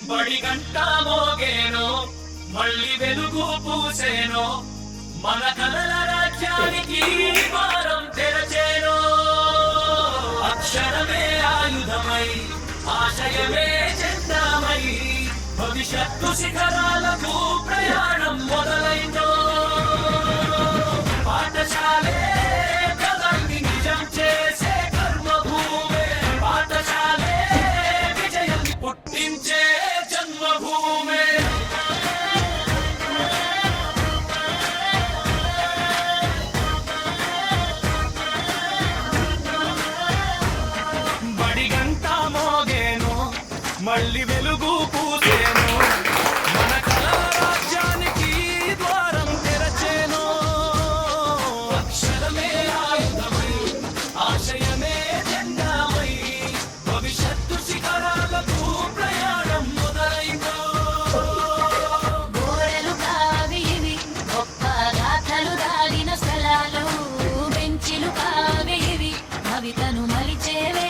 బడి గంట మోగేనో మళ్ళీ వెలుగు పూసేనో మన కలల రాజ్యానికి ద్వారం తెరచేనో అక్షరమే ఆయుధమై ఆశయమే జెండామై భవిష్యత్తు శిఖరాలకు ప్రయాణం మొదలైందో పాఠశాలే కలల్ని నిజం చేసే కర్మభూమే పాఠశాలే విజయం పుట్టించే జన్మభూమే బడి గంట మోగేను మళ్ళీ వెలుగు పూసేను మన కలల రాజ్యానికి ద్వారం తెరచేను అక్షరమే ఆయుధమై ఆశయమే జెండామై భవిష్యత్తు శిఖరాలకు ప్రయాణం మొదలైందో గోరెలు కావి ఇవి గొప్ప గాథలు దాగిన స్థలాలు బెంచిలు కావి ఇవి కవితను మలిచేవే